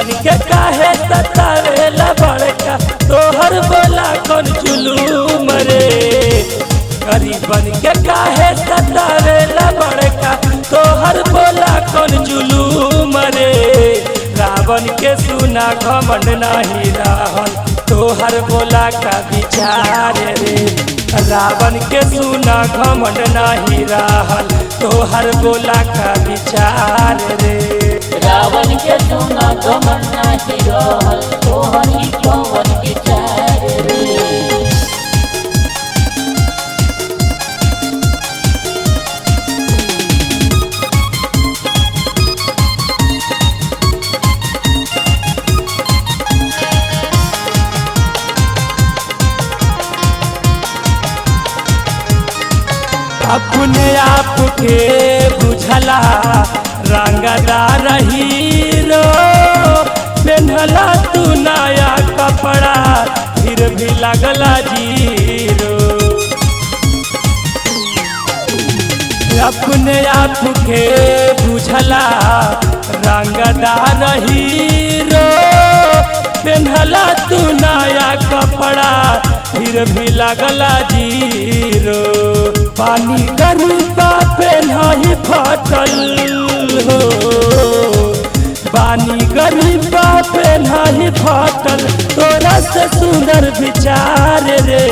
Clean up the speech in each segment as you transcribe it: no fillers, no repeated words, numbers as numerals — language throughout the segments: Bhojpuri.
गरीबन के काहे सतावेला बड़का तोहर बोला कौन जुलूम रे। गरीबन के काहे सतावेला बड़का तोहर बोला कौन जुलूम रे। रावण के सुना घमंड नहीं रहल तोहर बोला का विचार रे। रावण के सुना घमंड नहीं रहल तोहर बोला का विचार रे। रावण के सुना घमंड नहीं रहल तोहर कौन विचार रे। अपने आप के बुझला रंगदार हीरो पेन्हला तू नया कपड़ा फिर भी लगला जीरो। अपने आप के बुझला रंगदार हीरो पेन्हला तू नया कपड़ा फिर भी लगला जीरो। पानी गरीबा पे नहीं फटल हो पानी गरीबा पे नहीं फटल तोरा से सुंदर विचार रे।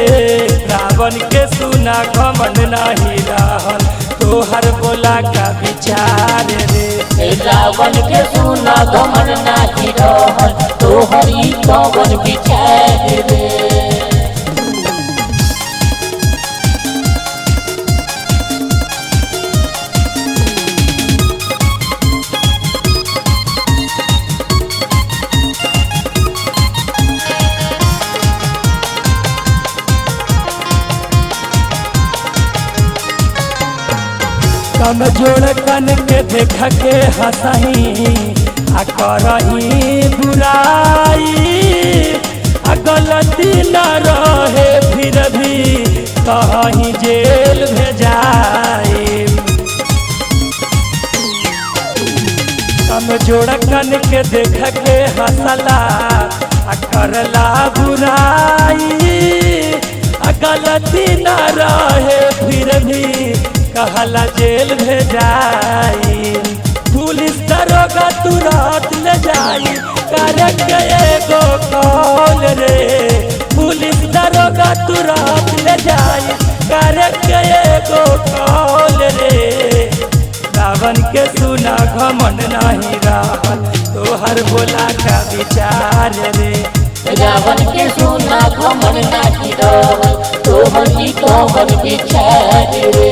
रावण के सुना घमंड नहीं रहल तोहर बोला का विचार रे। रावण के सुना घमंड नहीं रहल तोहर कौन विचार रे। कमजोर कन के देख के हंसही आ करही बुराई आ गलती न रहे फिर भी कहीं जेल भेजाई। कमजोर कन के देख के हंसला आ करला बुराई आ गलती न रहे फिर भी कहला जेल भेजाई। पुलिस दरोगा तुरंत ले जाई करके एगो कॉल रे। पुलिस दरोगा तुरंत ले जाई करके एगो कॉल रे। रावण के सुना घमंड नहीं रहल तोहर बोला का विचार रे। रावण के सुना घमंड नहीं रहल तोहर कौन विचार रे।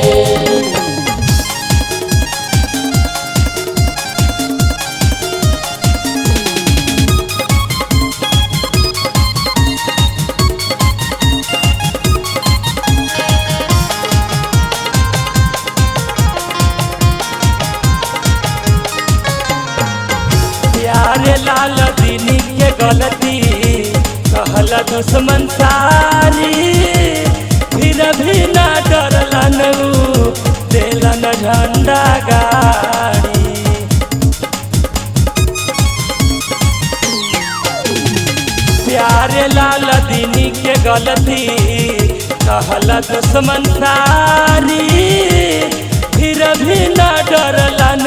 प्यारे लाल दीनी के गलती कहल दुश्मन सारी फिर भी ना डरलन देलन झंडा गाड़ी। प्यारे लाल दीनी के गलती कहल दुश्मन सारी फिर भी ना डरलन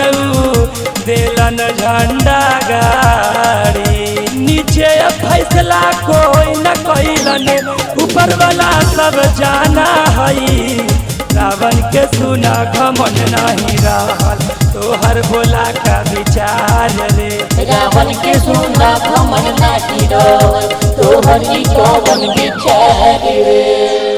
देलन झंडा गाड़ी। नीचे फैसला कोई न कैलन ऊपर वाला सब जाना हई। रावण के सुना घमंड नहीं रहल तोहर बोला का विचार रे। रावण के सुना घमंड नहीं रहल तोहर कौन विचार रे।